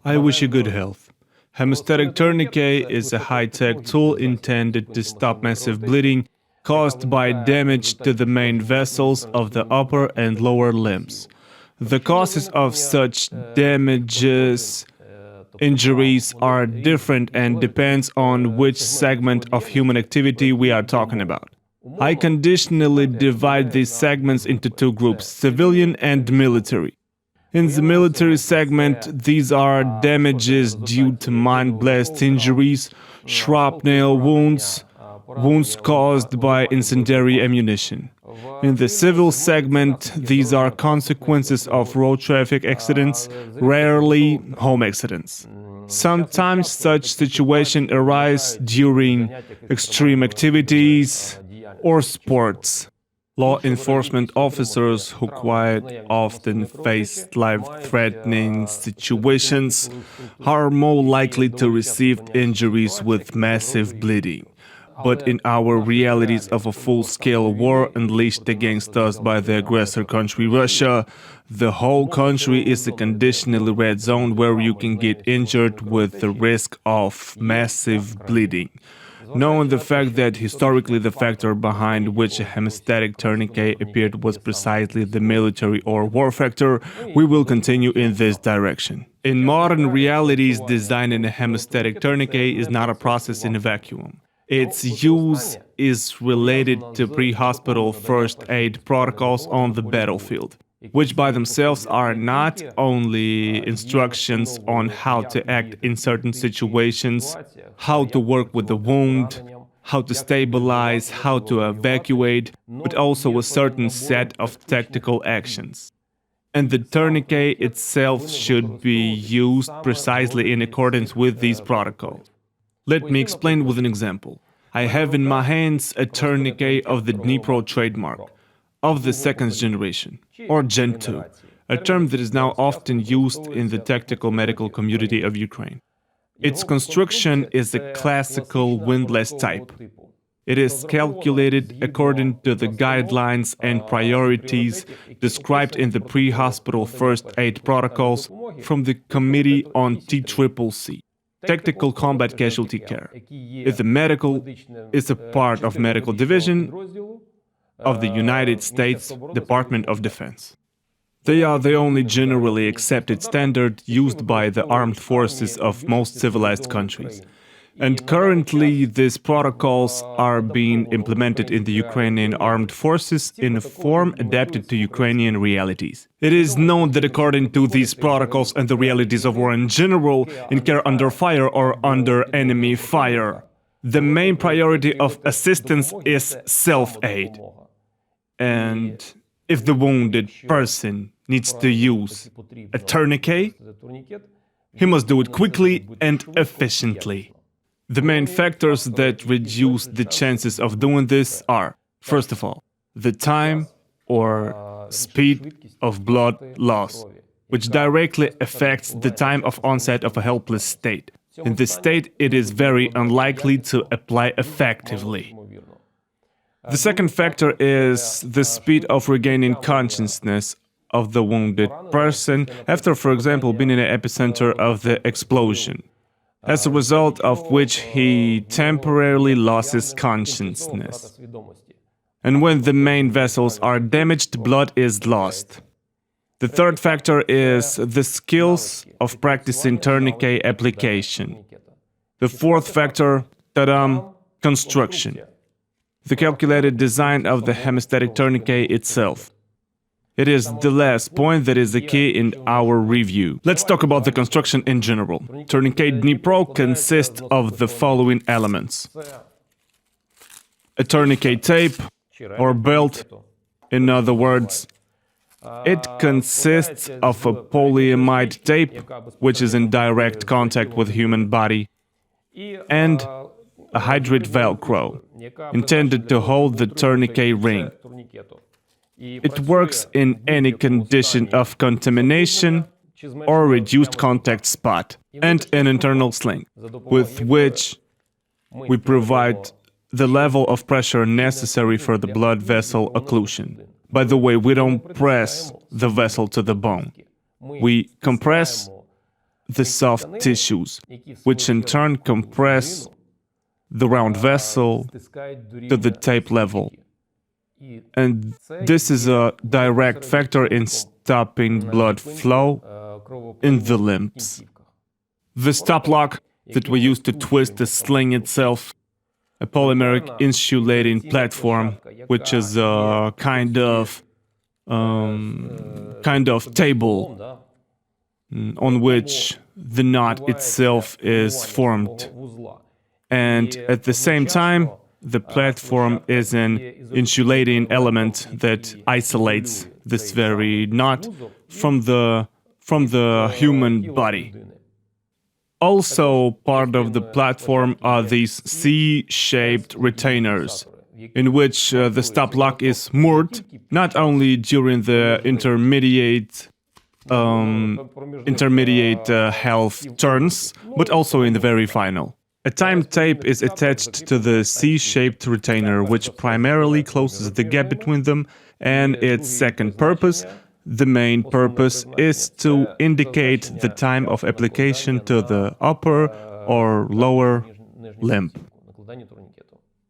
I wish you good health. Hemostatic tourniquet is a high-tech tool intended to stop massive bleeding caused by damage to the main vessels of the upper and lower limbs. The causes of such damages, injuries are different and depends on which segment of human activity we are talking about. I conditionally divide these segments into two groups, civilian and military. In the military segment, these are damages due to mine-blast injuries, shrapnel wounds, wounds caused by incendiary ammunition. In the civil segment, these are consequences of road traffic accidents, rarely home accidents. Sometimes such situations arise during extreme activities or sports. Law enforcement officers who quite often face life-threatening situations are more likely to receive injuries with massive bleeding. But in our realities of a full-scale war unleashed against us by the aggressor country Russia, the whole country is a conditionally red zone where you can get injured with the risk of massive bleeding. Knowing the fact that historically the factor behind which a hemostatic tourniquet appeared was precisely the military or war factor, we will continue in this direction. In modern realities, designing a hemostatic tourniquet is not a process in a vacuum. Its use is related to pre-hospital first aid protocols on the battlefield, which by themselves are not only instructions on how to act in certain situations, how to work with the wound, how to stabilize, how to evacuate, but also a certain set of tactical actions. And the tourniquet itself should be used precisely in accordance with these protocols. Let me explain with an example. I have in my hands a tourniquet of the Dnipro trademark, of the second generation, or Gen 2, a term that is now often used in the tactical medical community of Ukraine. Its construction is a classical windlass type. It is calculated according to the guidelines and priorities described in the pre-hospital first aid protocols from the Committee on TCCC. Tactical Combat Casualty Care. It's a part of Medical Division of the United States Department of Defense. They are the only generally accepted standard used by the armed forces of most civilized countries. And currently, these protocols are being implemented in the Ukrainian armed forces in a form adapted to Ukrainian realities. It is known that according to these protocols and the realities of war in general, in care under fire or under enemy fire, the main priority of assistance is self-aid. And if the wounded person needs to use a tourniquet, he must do it quickly and efficiently. The main factors that reduce the chances of doing this are, first of all, the time or speed of blood loss, which directly affects the time of onset of a helpless state. In this state, it is very unlikely to apply effectively. The second factor is the speed of regaining consciousness of the wounded person after, for example, being in the epicenter of the explosion, as a result of which he temporarily loses consciousness. And when the main vessels are damaged, blood is lost. The third factor is the skills of practicing tourniquet application. The fourth factor, construction. The calculated design of the hemostatic tourniquet itself. It is the last point that is the key in our review. Let's talk about the construction in general. Tourniquet Dnipro consists of the following elements. A tourniquet tape or belt, in other words, it consists of a polyamide tape, which is in direct contact with the human body, and a hydrate Velcro, intended to hold the tourniquet ring. It works in any condition of contamination or reduced contact spot, and an internal sling, with which we provide the level of pressure necessary for the blood vessel occlusion. By the way, we don't press the vessel to the bone. We compress the soft tissues, which in turn compress the round vessel to the tape level. And this is a direct factor in stopping blood flow in the limbs. The stop lock that we use to twist the sling itself, a polymeric insulating platform, which is a kind of table on which the knot itself is formed. And at the same time, the platform is an insulating element that isolates this very knot from the human body. Also, part of the platform are these C-shaped retainers, in which the stop lock is moored not only during the intermediate health turns, but also in the very final. A time tape is attached to the C-shaped retainer, which primarily closes the gap between them, and its second purpose, the main purpose, is to indicate the time of application to the upper or lower limb.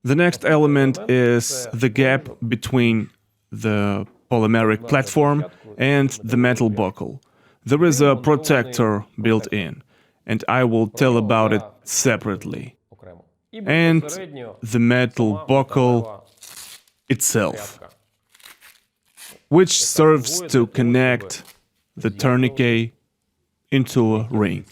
The next element is the gap between the polymeric platform and the metal buckle. There is a protector built in, and I will tell about it separately. And the metal buckle itself, which serves to connect the tourniquet into a ring.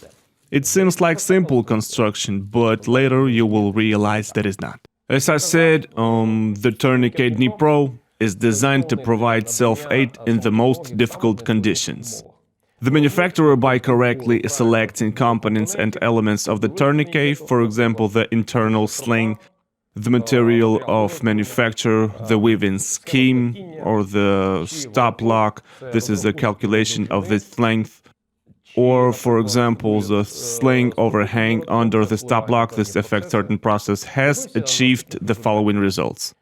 It seems like simple construction, but later you will realize that it's not. As I said, the tourniquet Dnipro is designed to provide self-aid in the most difficult conditions. The manufacturer, by correctly selecting components and elements of the tourniquet, for example, the internal sling, the material of manufacture, the weaving scheme, or the stop lock, this is a calculation of its length, or, for example, the sling overhang under the stop lock, this affects certain process, has achieved the following results.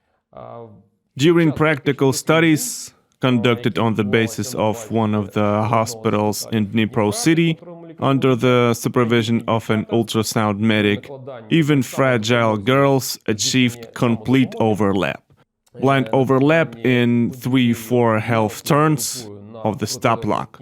During practical studies conducted on the basis of one of the hospitals in Dnipro city, under the supervision of an ultrasound medic, even fragile girls achieved complete overlap. Blind overlap in 3-4 half turns of the stop lock.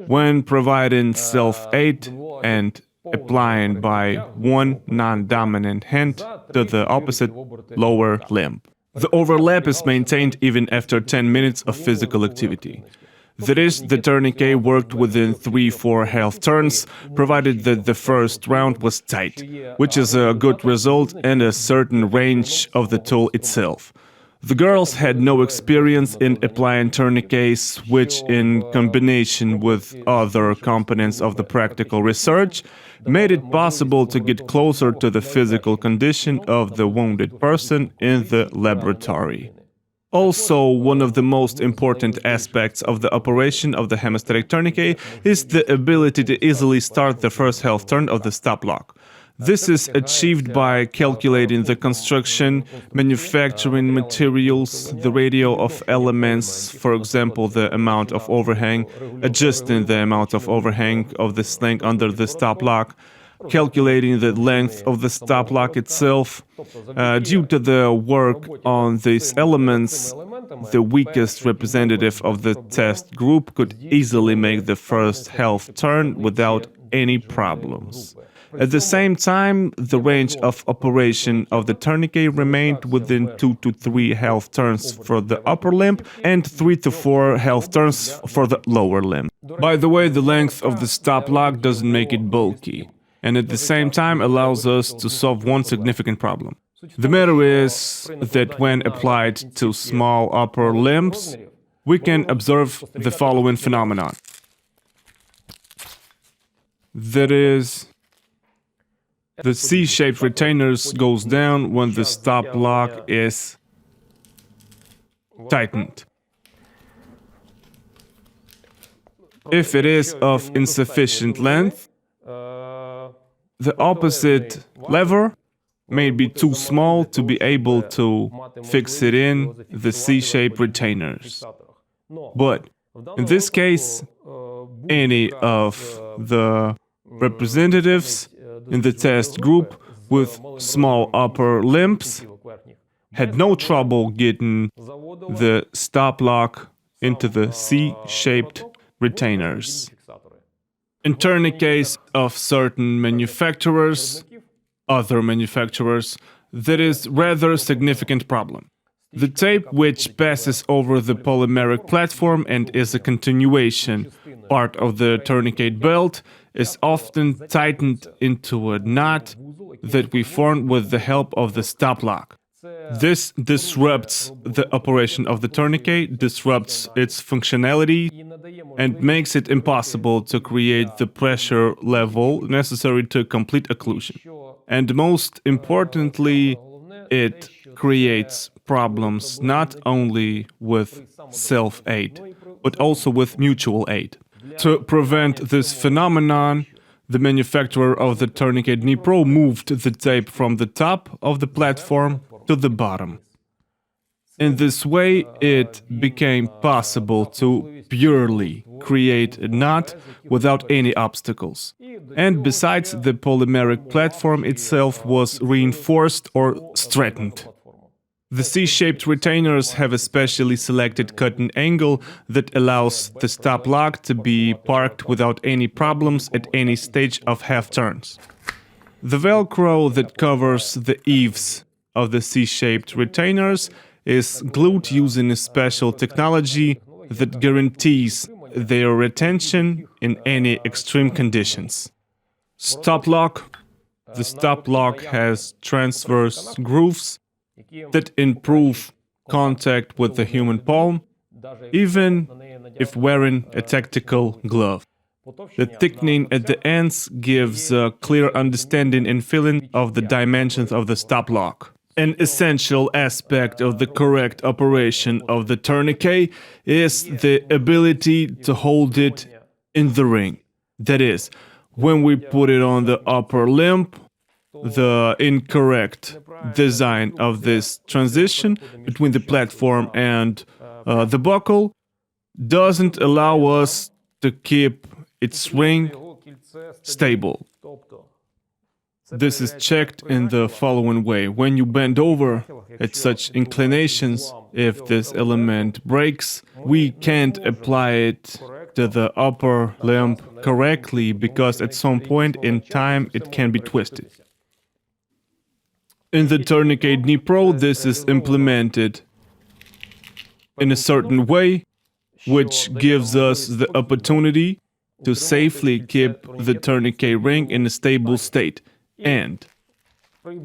When providing self-aid and applying by one non-dominant hand to the opposite lower limb. The overlap is maintained even after 10 minutes of physical activity. That is, the tourniquet worked within 3-4 half turns, provided that the first round was tight, which is a good result and a certain range of the tool itself. The girls had no experience in applying tourniquets, which, in combination with other components of the practical research, made it possible to get closer to the physical condition of the wounded person in the laboratory. Also, one of the most important aspects of the operation of the hemostatic tourniquet is the ability to easily start the first half turn of the stop lock. This is achieved by calculating the construction, manufacturing materials, the ratio of elements, for example, the amount of overhang, adjusting the amount of overhang of the sling under the stop lock, calculating the length of the stop lock itself. Due to the work on these elements, the weakest representative of the test group could easily make the first half turn without any problems. At the same time, the range of operation of the tourniquet remained within 2 to 3 half turns for the upper limb and 3 to 4 half turns for the lower limb. By the way, the length of the stop lock doesn't make it bulky, and at the same time allows us to solve one significant problem. The matter is that when applied to small upper limbs, we can observe the following phenomenon. That is, the C-shaped retainers goes down when the stop lock is tightened. If it is of insufficient length, the opposite lever may be too small to be able to fix it in the C-shaped retainers. But in this case, any of the Representatives in the test group with small upper limbs had no trouble getting the stop lock into the C-shaped retainers. In tourniquets of certain manufacturers, other manufacturers, there is rather significant problem. The tape which passes over the polymeric platform and is a continuation part of the tourniquet belt is often tightened into a knot that we form with the help of the stop lock. This disrupts the operation of the tourniquet, disrupts its functionality, and makes it impossible to create the pressure level necessary to complete occlusion. And most importantly, it creates problems not only with self-aid, but also with mutual aid. To prevent this phenomenon, the manufacturer of the tourniquet Dnipro moved the tape from the top of the platform to the bottom. In this way, it became possible to purely create a knot without any obstacles. And besides, the polymeric platform itself was reinforced or strengthened. The C-shaped retainers have a specially selected cutting angle that allows the stop lock to be parked without any problems at any stage of half turns. The Velcro that covers the eaves of the C-shaped retainers is glued using a special technology that guarantees their retention in any extreme conditions. Stop lock. The stop lock has transverse grooves that improve contact with the human palm, even if wearing a tactical glove. The thickening at the ends gives a clear understanding and feeling of the dimensions of the stop lock. An essential aspect of the correct operation of the tourniquet is the ability to hold it in the ring. That is, when we put it on the upper limb, the incorrect design of this transition between the platform and the buckle doesn't allow us to keep its ring stable. This is checked in the following way. When you bend over at such inclinations, if this element breaks, we can't apply it to the upper limb correctly because at some point in time it can be twisted. In the tourniquet Dnipro, this is implemented in a certain way, which gives us the opportunity to safely keep the tourniquet ring in a stable state. And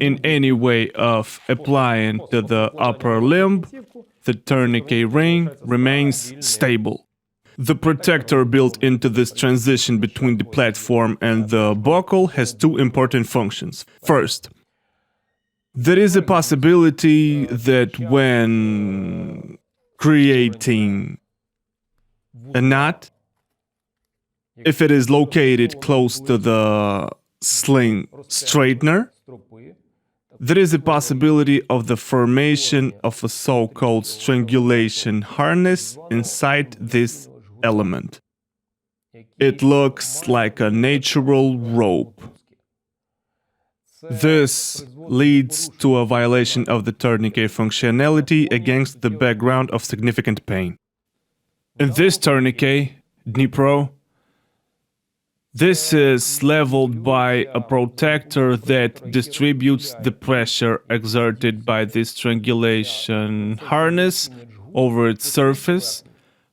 in any way of applying to the upper limb, the tourniquet ring remains stable. The protector built into this transition between the platform and the buckle has two important functions. First, there is a possibility that when creating a knot, if it is located close to the sling straightener, there is a possibility of the formation of a so-called strangulation harness inside this element. It looks like a natural rope. This leads to a violation of the tourniquet functionality against the background of significant pain. In this tourniquet, Dnipro, this is leveled by a protector that distributes the pressure exerted by this strangulation harness over its surface,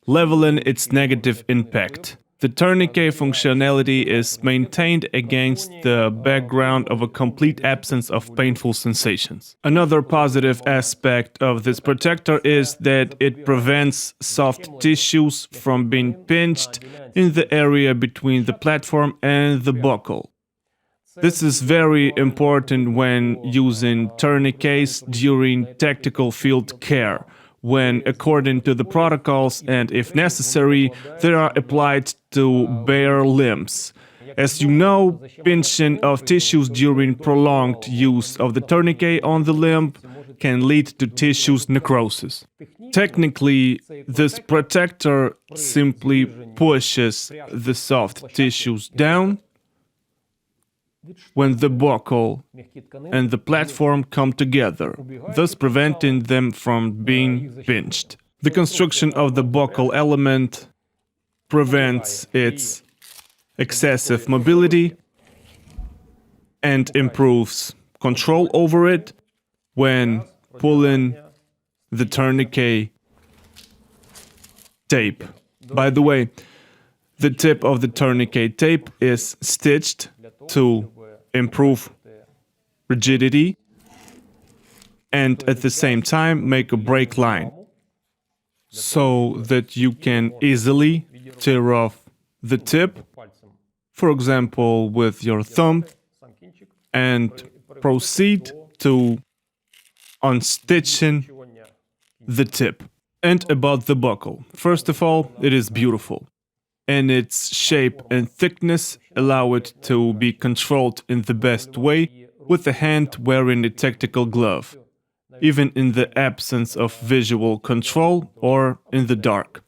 leveling its negative impact. The tourniquet functionality is maintained against the background of a complete absence of painful sensations. Another positive aspect of this protector is that it prevents soft tissues from being pinched in the area between the platform and the buckle. This is very important when using tourniquets during tactical field care, when, according to the protocols and if necessary, they are applied to bare limbs. As you know, pinching of tissues during prolonged use of the tourniquet on the limb can lead to tissues necrosis. Technically, this protector simply pushes the soft tissues down when the buckle and the platform come together, thus preventing them from being pinched. The construction of the buckle element prevents its excessive mobility and improves control over it when pulling the tourniquet tape. By the way, the tip of the tourniquet tape is stitched to improve rigidity and at the same time make a break line so that you can easily tear off the tip, for example, with your thumb, and proceed to unstitching the tip. And about the buckle. First of all, it is beautiful, and its shape and thickness allow it to be controlled in the best way with the hand wearing a tactical glove, even in the absence of visual control or in the dark.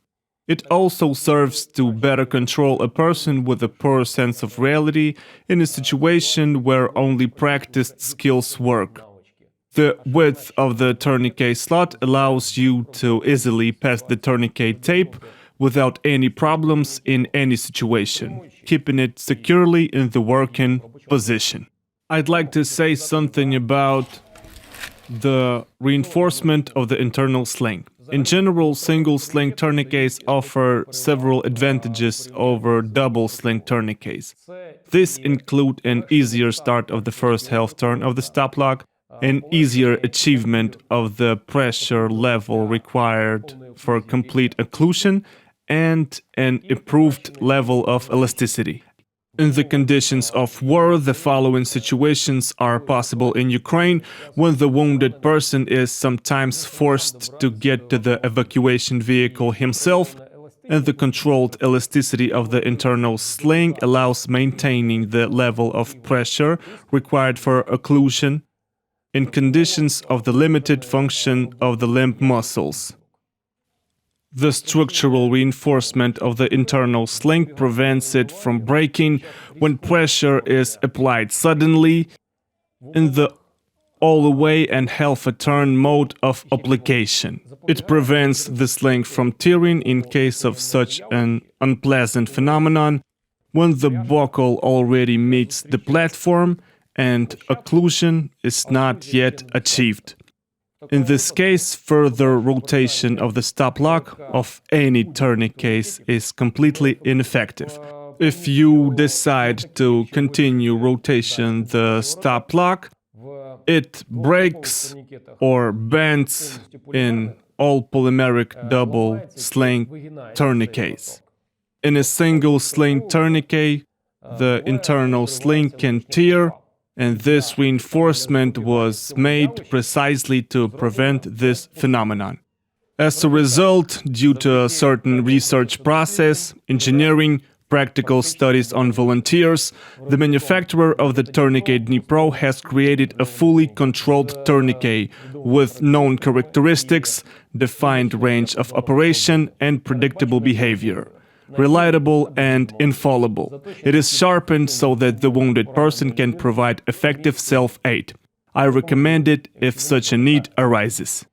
It also serves to better control a person with a poor sense of reality in a situation where only practiced skills work. The width of the tourniquet slot allows you to easily pass the tourniquet tape without any problems in any situation, keeping it securely in the working position. I'd like to say something about the reinforcement of the internal sling. In general, single sling tourniquets offer several advantages over double sling tourniquets. These include an easier start of the first half turn of the stop lock, an easier achievement of the pressure level required for complete occlusion, and an improved level of elasticity. In the conditions of war, the following situations are possible in Ukraine when the wounded person is sometimes forced to get to the evacuation vehicle himself, and the controlled elasticity of the internal sling allows maintaining the level of pressure required for occlusion in conditions of the limited function of the limb muscles. The structural reinforcement of the internal sling prevents it from breaking when pressure is applied suddenly in the all-away and half-a-turn mode of application. It prevents the sling from tearing in case of such an unpleasant phenomenon when the buckle already meets the platform and occlusion is not yet achieved. In this case, further rotation of the stop lock of any tourniquet is completely ineffective. If you decide to continue rotation the stop lock, it breaks or bends in all polymeric double sling tourniquets. In a single sling tourniquet, the internal sling can tear, and this reinforcement was made precisely to prevent this phenomenon. As a result, due to a certain research process, engineering, practical studies on volunteers, the manufacturer of the tourniquet Dnipro has created a fully controlled tourniquet with known characteristics, defined range of operation, and predictable behavior. Reliable and infallible. It is sharpened so that the wounded person can provide effective self-aid. I recommend it if such a need arises.